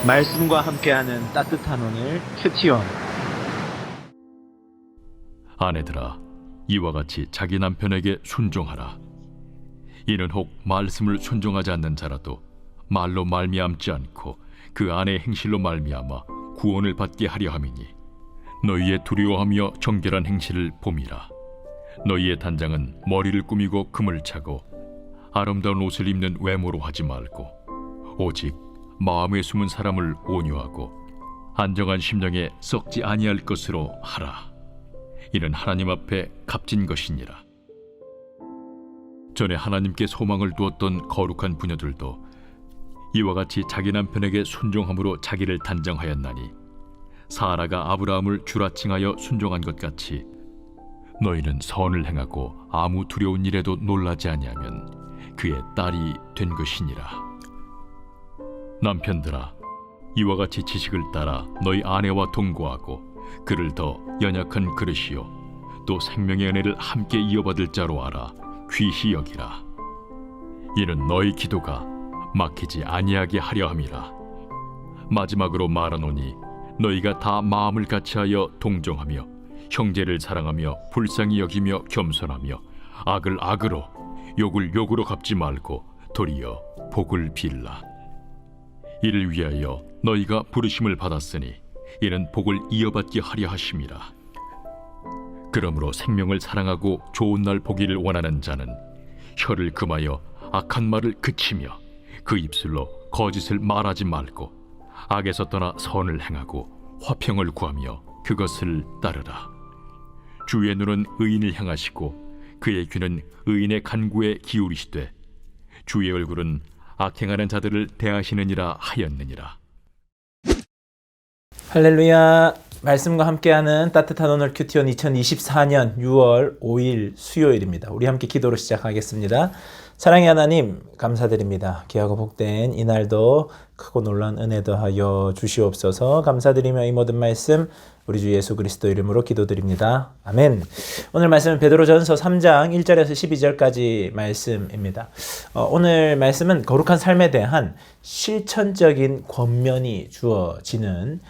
말씀과 함께하는 따뜻한 오늘 큐티원. 아내들아, 이와 같이 자기 남편에게 순종하라. 이는 혹 말씀을 순종하지 않는 자라도 말로 말미암지 않고 그 아내의 행실로 말미암아 구원을 받게 하려 함이니, 너희의 두려워하며 정결한 행실을 봄이라. 너희의 단장은 머리를 꾸미고 금을 차고 아름다운 옷을 입는 외모로 하지 말고, 오직 마음에 숨은 사람을 온유하고 안정한 심령에 썩지 아니할 것으로 하라. 이는 하나님 앞에 값진 것이니라. 전에 하나님께 소망을 두었던 거룩한 부녀들도 이와 같이 자기 남편에게 순종함으로 자기를 단정하였나니, 사라가 아브라함을 주라칭하여 순종한 것 같이 너희는 선을 행하고 아무 두려운 일에도 놀라지 아니하면 그의 딸이 된 것이니라. 남편들아, 이와 같이 지식을 따라 너희 아내와 동거하고 그를 더 연약한 그릇이요 또 생명의 은혜를 함께 이어받을 자로 알아 귀히 여기라. 이는 너희 기도가 막히지 아니하게 하려 함이라. 마지막으로 말하노니, 너희가 다 마음을 같이하여 동정하며 형제를 사랑하며 불쌍히 여기며 겸손하며 악을 악으로 욕을 욕으로 갚지 말고 도리어 복을 빌라. 이를 위하여 너희가 부르심을 받았으니 이는 복을 이어받게 하려 하심이라. 그러므로 생명을 사랑하고 좋은 날 보기를 원하는 자는 혀를 금하여 악한 말을 그치며 그 입술로 거짓을 말하지 말고 악에서 떠나 선을 행하고 화평을 구하며 그것을 따르라. 주의 눈은 의인을 향하시고 그의 귀는 의인의 간구에 기울이시되 주의 얼굴은 악행하는 자들을 대하시느니라 하였느니라. 할렐루야. 말씀과 함께하는 따뜻한 오늘 큐티원 2024년 6월 5일 수요일입니다. 우리 함께 기도로 시작하겠습니다. 사랑의 하나님, 감사드립니다. 귀하고 복된 이날도 크고 놀라운 은혜 더하여 주시옵소서. 감사드리며 이 모든 말씀 우리 주 예수 그리스도 이름으로 기도드립니다. 아멘. 오늘 말씀은 베드로전서 3장 1절에서 12절까지 말씀입니다. 오늘 말씀은 거룩한 삶에 대한 실천적인 권면이 주어지는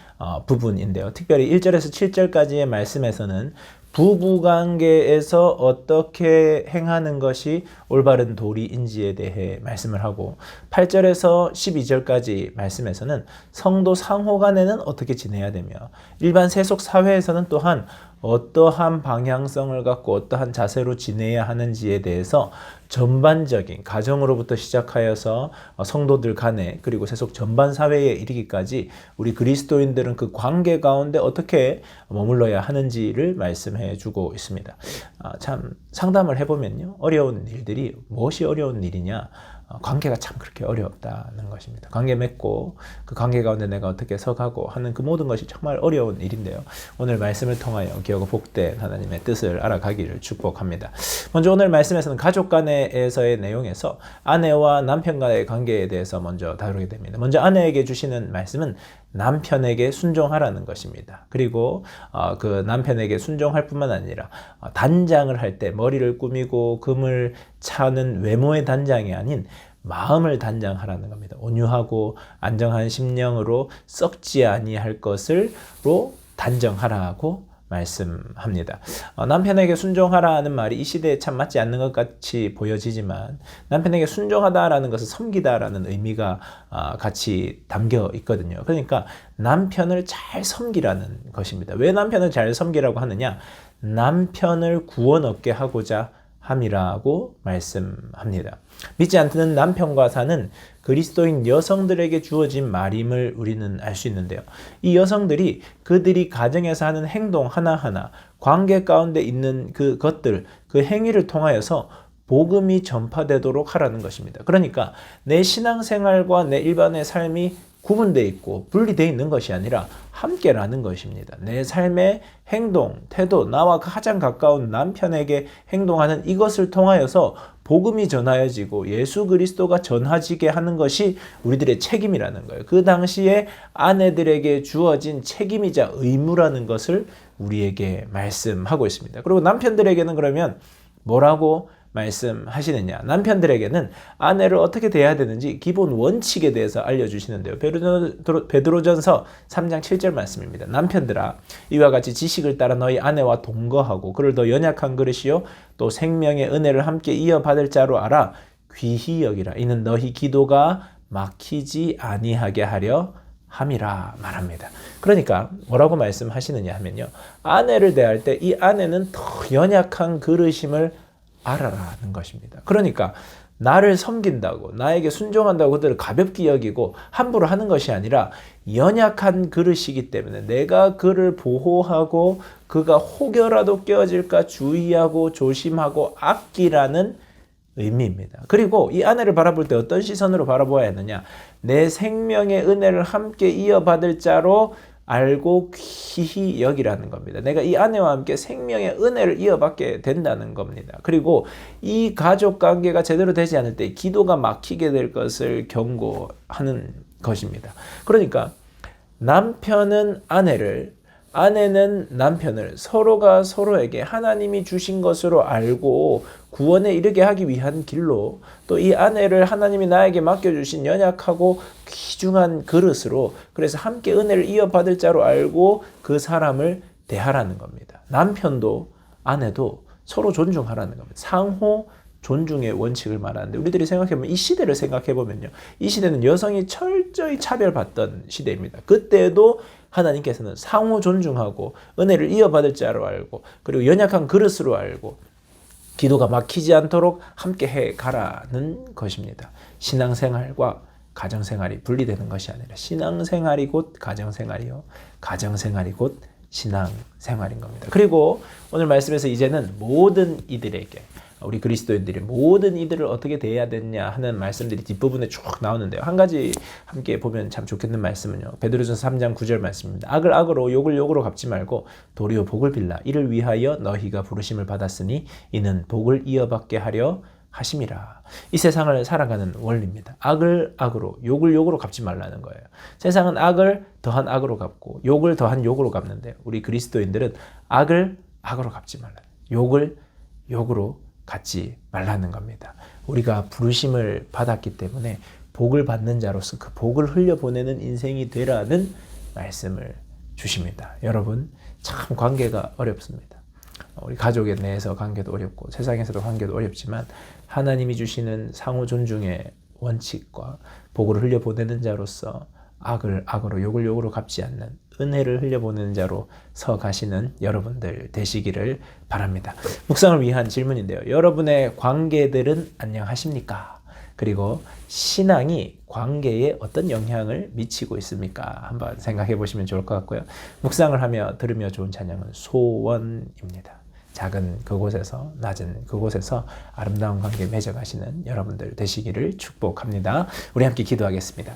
부분인데요. 특별히 1절에서 7절까지의 말씀에서는 부부관계에서 어떻게 행하는 것이 올바른 도리인지에 대해 말씀을 하고, 8절에서 12절까지 말씀에서는 성도 상호 간에는 어떻게 지내야 되며, 일반 세속 사회에서는 또한 어떠한 방향성을 갖고 어떠한 자세로 지내야 하는지에 대해서 전반적인 가정으로부터 시작하여서 성도들 간에 그리고 세속 전반 사회에 이르기까지 우리 그리스도인들은 그 관계 가운데 어떻게 머물러야 하는지를 말씀해 주고 있습니다. 참 상담을 해보면요, 어려운 일들이 무엇이 어려운 일이냐, 관계가 참 그렇게 어렵다는 것입니다. 관계 맺고 그 관계 가운데 내가 어떻게 서가고 하는 그 모든 것이 정말 어려운 일인데요. 오늘 말씀을 통하여 귀하고 복된 하나님의 뜻을 알아가기를 축복합니다. 먼저 오늘 말씀에서는 가족 간에서의 내용에서 아내와 남편 간의 관계에 대해서 먼저 다루게 됩니다. 먼저 아내에게 주시는 말씀은 남편에게 순종하라는 것입니다. 그리고 그 남편에게 순종할 뿐만 아니라 단장을 할 때 머리를 꾸미고 금을 차는 외모의 단장이 아닌 마음을 단장하라는 겁니다. 온유하고 안정한 심령으로 썩지 아니할 것을로 단정하라고 말씀합니다. 남편에게 순종하라는 말이 이 시대에 참 맞지 않는 것 같이 보여지지만, 남편에게 순종하다라는 것은 섬기다라는 의미가 같이 담겨 있거든요. 그러니까 남편을 잘 섬기라는 것입니다. 왜 남편을 잘 섬기라고 하느냐? 남편을 구원 얻게 하고자 함이라고 말씀합니다. 믿지 않는 남편과 사는 그리스도인 여성들에게 주어진 말임을 우리는 알 수 있는데요. 이 여성들이 그들이 가정에서 하는 행동 하나하나, 관계 가운데 있는 그 것들, 그 행위를 통하여서 복음이 전파되도록 하라는 것입니다. 그러니까 내 신앙생활과 내 일반의 삶이 구분되어 있고 분리되어 있는 것이 아니라 함께라는 것입니다. 내 삶의 행동, 태도, 나와 가장 가까운 남편에게 행동하는 이것을 통하여서 복음이 전하여지고 예수 그리스도가 전하지게 하는 것이 우리들의 책임이라는 거예요. 그 당시에 아내들에게 주어진 책임이자 의무라는 것을 우리에게 말씀하고 있습니다. 그리고 남편들에게는 그러면 뭐라고 말씀하시느냐? 남편들에게는 아내를 어떻게 대해야 되는지 기본 원칙에 대해서 알려주시는데요. 베드로전서 3장 7절 말씀입니다. 남편들아, 이와 같이 지식을 따라 너희 아내와 동거하고 그를 더 연약한 그릇이요 또 생명의 은혜를 함께 이어받을 자로 알아 귀히 여기라. 이는 너희 기도가 막히지 아니하게 하려 함이라 말합니다. 그러니까 뭐라고 말씀하시느냐 하면요. 아내를 대할 때 이 아내는 더 연약한 그릇임을 알아라는 것입니다. 그러니까 나를 섬긴다고 나에게 순종한다고 그들을 가볍게 여기고 함부로 하는 것이 아니라 연약한 그릇이기 때문에 내가 그를 보호하고 그가 혹여라도 깨어질까 주의하고 조심하고 아끼라는 의미입니다. 그리고 이 아내를 바라볼 때 어떤 시선으로 바라보아야 하느냐? 내 생명의 은혜를 함께 이어받을 자로 알고 귀히 여기라는 겁니다. 내가 이 아내와 함께 생명의 은혜를 이어받게 된다는 겁니다. 그리고 이 가족 관계가 제대로 되지 않을 때 기도가 막히게 될 것을 경고하는 것입니다. 그러니까 남편은 아내를, 아내는 남편을 서로가 서로에게 하나님이 주신 것으로 알고 구원에 이르게 하기 위한 길로 또 이 아내를 하나님이 나에게 맡겨주신 연약하고 귀중한 그릇으로 그래서 함께 은혜를 이어받을 자로 알고 그 사람을 대하라는 겁니다. 남편도 아내도 서로 존중하라는 겁니다. 상호 존중의 원칙을 말하는데 우리들이 생각해보면 이 시대를 생각해보면요. 이 시대는 여성이 철저히 차별받던 시대입니다. 그때도 하나님께서는 상호 존중하고 은혜를 이어받을 자로 알고 그리고 연약한 그릇으로 알고 기도가 막히지 않도록 함께 해 가라는 것입니다. 신앙생활과 가정생활이 분리되는 것이 아니라 신앙생활이 곧 가정생활이요. 가정생활이 곧 신앙생활인 겁니다. 그리고 오늘 말씀에서 이제는 모든 이들에게 우리 그리스도인들이 모든 이들을 어떻게 대해야 되냐 하는 말씀들이 뒷부분에 쭉 나오는데요. 한 가지 함께 보면 참 좋겠는 말씀은요. 베드로전서 3장 9절 말씀입니다. 악을 악으로 욕을 욕으로 갚지 말고 도리어 복을 빌라. 이를 위하여 너희가 부르심을 받았으니 이는 복을 이어받게 하려 하심이라. 이 세상을 살아가는 원리입니다. 악을 악으로 욕을 욕으로 갚지 말라는 거예요. 세상은 악을 더한 악으로 갚고 욕을 더한 욕으로 갚는데 우리 그리스도인들은 악을 악으로 갚지 말라. 욕을 욕으로 갖지 말라는 겁니다. 우리가 부르심을 받았기 때문에 복을 받는 자로서 그 복을 흘려보내는 인생이 되라는 말씀을 주십니다. 여러분 참 관계가 어렵습니다. 우리 가족에 내에서 관계도 어렵고 세상에서도 관계도 어렵지만 하나님이 주시는 상호 존중의 원칙과 복을 흘려보내는 자로서 악을 악으로 욕을 욕으로 갚지 않는 은혜를 흘려보내는 자로 서 가시는 여러분들 되시기를 바랍니다. 묵상을 위한 질문인데요. 여러분의 관계들은 안녕하십니까? 그리고 신앙이 관계에 어떤 영향을 미치고 있습니까? 한번 생각해 보시면 좋을 것 같고요. 묵상을 하며 들으며 좋은 찬양은 소원입니다. 작은 그곳에서 낮은 그곳에서 아름다운 관계 맺어가시는 여러분들 되시기를 축복합니다. 우리 함께 기도하겠습니다.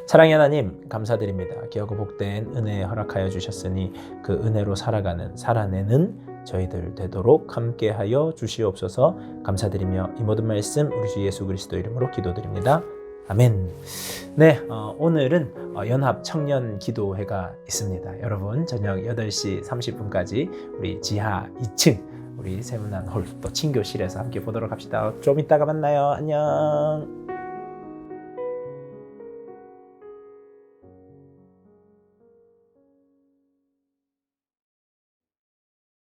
사랑의 하나님 감사드립니다. 귀하고 복된 은혜 허락하여 주셨으니 그 은혜로 살아내는 저희들 되도록 함께하여 주시옵소서. 감사드리며 이 모든 말씀 우리 주 예수 그리스도 이름으로 기도드립니다. 아멘. 네, 오늘은 연합 청년 기도회가 있습니다. 여러분 저녁 8시 30분까지 우리 지하 2층 우리 세문안 홀 또 친교실에서 함께 보도록 합시다. 좀 이따가 만나요. 안녕.